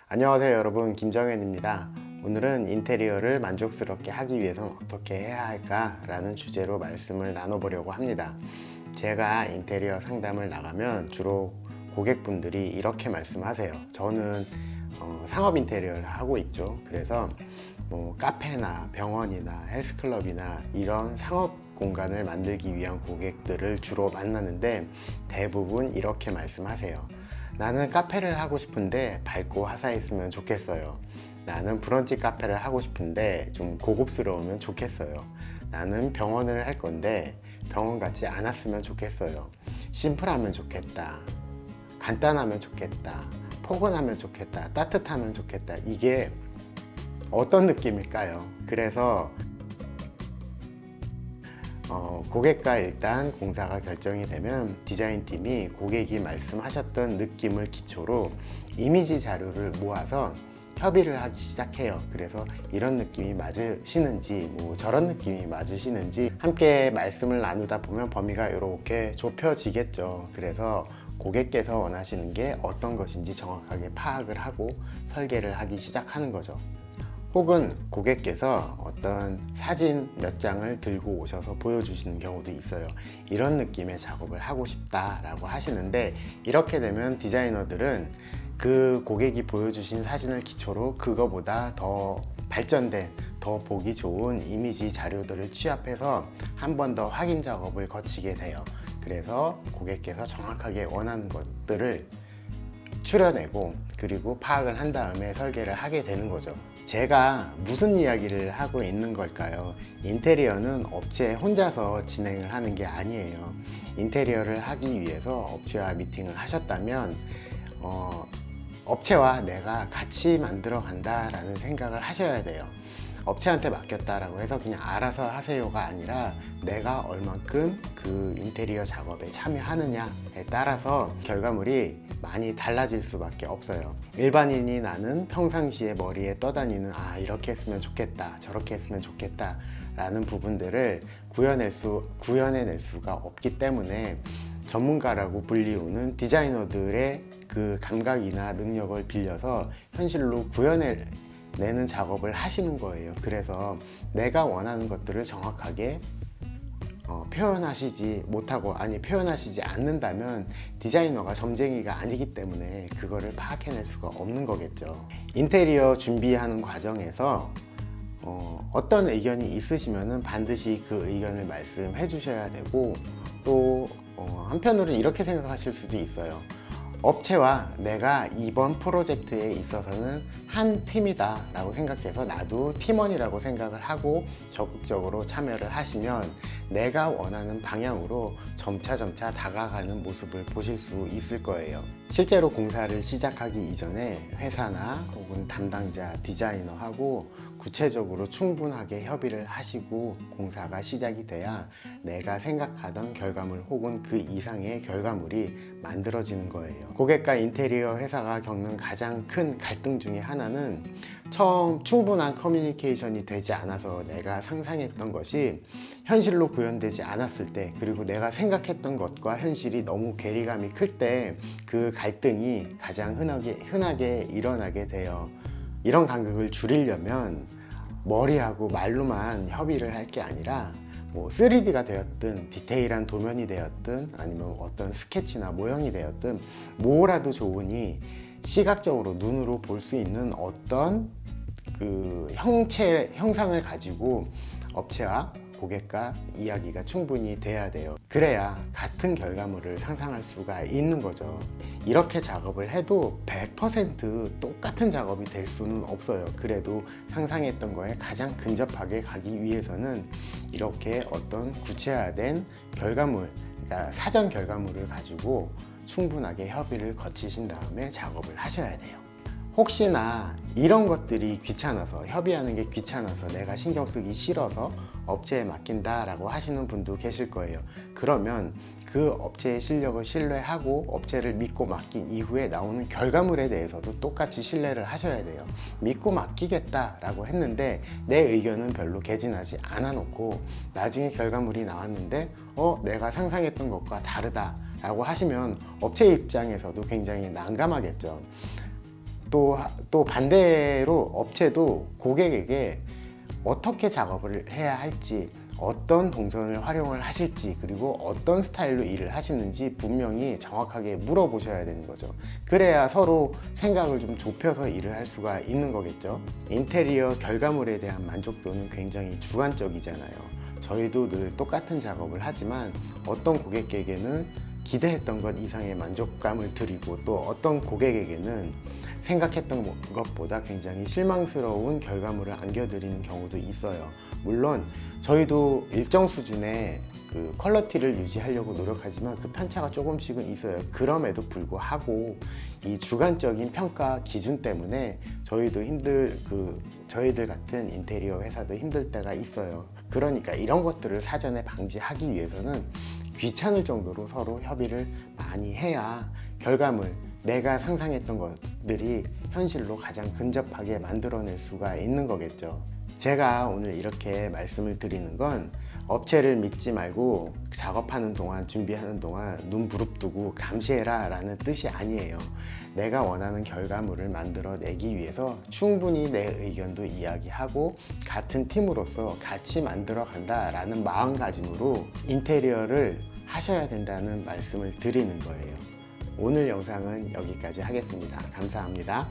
안녕하세요 여러분, 김정현입니다. 오늘은 인테리어를 만족스럽게 하기 위해서는 어떻게 해야 할까 라는 주제로 말씀을 나눠보려고 합니다. 제가 인테리어 상담을 나가면 주로 고객분들이 이렇게 말씀하세요. 저는 상업 인테리어를 하고 있죠. 그래서 카페나 병원이나 헬스클럽이나 이런 상업 공간을 만들기 위한 고객들을 주로 만나는데 대부분 이렇게 말씀하세요. 나는 카페를 하고 싶은데 밝고 화사했으면 좋겠어요. 나는 브런치 카페를 하고 싶은데 좀 고급스러우면 좋겠어요. 나는 병원을 할 건데 병원 같지 않았으면 좋겠어요. 심플하면 좋겠다. 간단하면 좋겠다. 포근하면 좋겠다. 따뜻하면 좋겠다. 이게 어떤 느낌일까요? 그래서 고객과 일단 공사가 결정이 되면 디자인팀이 고객이 말씀하셨던 느낌을 기초로 이미지 자료를 모아서 협의를 하기 시작해요. 그래서 이런 느낌이 맞으시는지 저런 느낌이 맞으시는지 함께 말씀을 나누다 보면 범위가 이렇게 좁혀지겠죠. 그래서 고객께서 원하시는 게 어떤 것인지 정확하게 파악을 하고 설계를 하기 시작하는 거죠. 혹은 고객께서 어떤 사진 몇 장을 들고 오셔서 보여주시는 경우도 있어요. 이런 느낌의 작업을 하고 싶다라고 하시는데, 이렇게 되면 디자이너들은 그 고객이 보여주신 사진을 기초로 그거보다 더 발전된, 더 보기 좋은 이미지 자료들을 취합해서 한 번 더 확인 작업을 거치게 돼요. 그래서 고객께서 정확하게 원하는 것들을 추려내고 그리고 파악을 한 다음에 설계를 하게 되는 거죠. 제가 무슨 이야기를 하고 있는 걸까요? 인테리어는 업체 혼자서 진행을 하는 게 아니에요. 인테리어를 하기 위해서 업체와 미팅을 하셨다면 업체와 내가 같이 만들어 간다라는 생각을 하셔야 돼요. 업체한테 맡겼다라고 해서 그냥 알아서 하세요가 아니라 내가 얼만큼 그 인테리어 작업에 참여하느냐에 따라서 결과물이 많이 달라질 수밖에 없어요. 일반인이 나는 평상시에 머리에 떠다니는 이렇게 했으면 좋겠다, 저렇게 했으면 좋겠다 라는 부분들을 구현해낼 수가 없기 때문에 전문가라고 불리우는 디자이너들의 그 감각이나 능력을 빌려서 현실로 구현해내는 작업을 하시는 거예요. 그래서 내가 원하는 것들을 정확하게 표현하시지 못하고, 표현하시지 않는다면 디자이너가 점쟁이가 아니기 때문에 그거를 파악해낼 수가 없는 거겠죠. 인테리어 준비하는 과정에서 어떤 의견이 있으시면 반드시 그 의견을 말씀해 주셔야 되고, 또 한편으로는 이렇게 생각하실 수도 있어요. 업체와 내가 이번 프로젝트에 있어서는 한 팀이다 라고 생각해서 나도 팀원이라고 생각을 하고 적극적으로 참여를 하시면 내가 원하는 방향으로 점차 다가가는 모습을 보실 수 있을 거예요. 실제로 공사를 시작하기 이전에 회사나 혹은 담당자 디자이너하고 구체적으로 충분하게 협의를 하시고 공사가 시작이 돼야 내가 생각하던 결과물 혹은 그 이상의 결과물이 만들어지는 거예요. 고객과 인테리어 회사가 겪는 가장 큰 갈등 중에 하나는 처음 충분한 커뮤니케이션이 되지 않아서 내가 상상했던 것이 현실로 구현되지 않았을 때, 그리고 내가 생각했던 것과 현실이 너무 괴리감이 클 때 그 갈등이 가장 흔하게 일어나게 돼요. 이런 간극을 줄이려면 머리하고 말로만 협의를 할 게 아니라 3D가 되었든 디테일한 도면이 되었든 아니면 어떤 스케치나 모형이 되었든 뭐라도 좋으니 시각적으로 눈으로 볼 수 있는 어떤 그 형상을 가지고 업체와 고객과 이야기가 충분히 돼야 돼요. 그래야 같은 결과물을 상상할 수가 있는 거죠. 이렇게 작업을 해도 100% 똑같은 작업이 될 수는 없어요. 그래도 상상했던 거에 가장 근접하게 가기 위해서는 이렇게 어떤 구체화된 결과물, 그러니까 사전 결과물을 가지고 충분하게 협의를 거치신 다음에 작업을 하셔야 돼요. 혹시나 이런 것들이 귀찮아서, 협의하는 게 귀찮아서, 내가 신경 쓰기 싫어서 업체에 맡긴다 라고 하시는 분도 계실 거예요. 그러면 그 업체의 실력을 신뢰하고 업체를 믿고 맡긴 이후에 나오는 결과물에 대해서도 똑같이 신뢰를 하셔야 돼요. 믿고 맡기겠다 라고 했는데 내 의견은 별로 개진하지 않아 놓고 나중에 결과물이 나왔는데 내가 상상했던 것과 다르다 라고 하시면 업체 입장에서도 굉장히 난감하겠죠. 또 반대로 업체도 고객에게 어떻게 작업을 해야 할지, 어떤 동선을 활용을 하실지, 그리고 어떤 스타일로 일을 하시는지 분명히 정확하게 물어보셔야 되는 거죠. 그래야 서로 생각을 좀 좁혀서 일을 할 수가 있는 거겠죠. 인테리어 결과물에 대한 만족도는 굉장히 주관적이잖아요. 저희도 늘 똑같은 작업을 하지만 어떤 고객에게는 기대했던 것 이상의 만족감을 드리고, 또 어떤 고객에게는 생각했던 것보다 굉장히 실망스러운 결과물을 안겨드리는 경우도 있어요. 물론 저희도 일정 수준의 그 퀄리티를 유지하려고 노력하지만 그 편차가 조금씩은 있어요. 그럼에도 불구하고 이 주관적인 평가 기준 때문에 저희도 저희들 같은 인테리어 회사도 힘들 때가 있어요. 그러니까 이런 것들을 사전에 방지하기 위해서는 귀찮을 정도로 서로 협의를 많이 해야 결과물, 내가 상상했던 것들이 현실로 가장 근접하게 만들어낼 수가 있는 거겠죠. 제가 오늘 이렇게 말씀을 드리는 건 업체를 믿지 말고 작업하는 동안, 준비하는 동안 눈 부릅뜨고 감시해라 라는 뜻이 아니에요. 내가 원하는 결과물을 만들어내기 위해서 충분히 내 의견도 이야기하고 같은 팀으로서 같이 만들어 간다 라는 마음가짐으로 인테리어를 하셔야 된다는 말씀을 드리는 거예요. 오늘 영상은 여기까지 하겠습니다. 감사합니다.